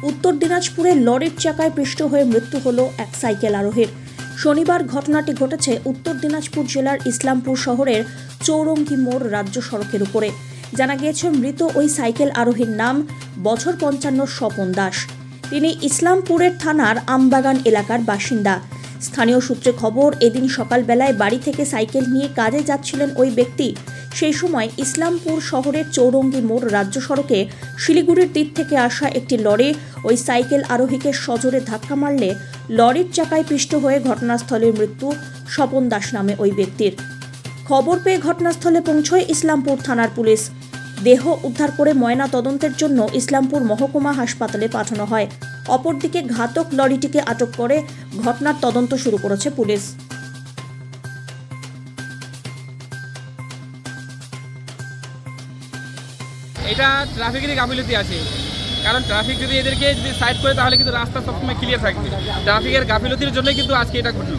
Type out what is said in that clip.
উত্তর দিনাজপুরে লরির চাকায় পিষ্ট হয়ে মৃত্যু হলো এক সাইকেল আরোহীর। শনিবার ঘটনাটি ঘটেছে উত্তর দিনাজপুর জেলার ইসলামপুর শহরের চৌরঙ্গি মোড় রাজ্য সড়কের উপরে। জানা গিয়েছে, মৃত ওই সাইকেল আরোহীর নাম বছর 55 স্বপন দাস। তিনি ইসলামপুরের থানার আমবাগান এলাকার বাসিন্দা। স্থানীয় সূত্রে খবর, এদিন সকালবেলায় বাড়ি থেকে সাইকেল নিয়ে কাজে যাচ্ছিলেন ওই ব্যক্তি। সেই সময় ইসলামপুর শহরের চৌরঙ্গি মোড় রাজ্য সড়কে শিলিগুড়ির দিক থেকে আসা একটি লরি ওই সাইকেল আরোহীকে সজোরে ধাক্কা মারলে লরির চাকায় পিষ্ট হয়ে ঘটনাস্থলে মৃত্যু স্বপন দাস নামে ওই ব্যক্তির। খবর পেয়ে ঘটনাস্থলে পৌঁছয় ইসলামপুর থানার পুলিশ। দেহ উদ্ধার করে ময়না তদন্তের জন্য ইসলামপুর মহকুমা হাসপাতালে পাঠানো হয়। অপরদিকে ঘাতক লরিটিকে আটক করে ঘটনার তদন্ত শুরু করেছে পুলিশ। এটা ট্রাফিকেরই গাফিলতি আছে, কারণ ট্রাফিক যদি এদেরকে সাইড করে তাহলে কিন্তু রাস্তা সবসময় ক্লিয়ার থাকবে। ট্রাফিকের গাফিলতির জন্যই কিন্তু আজকে এটা ঘটলো।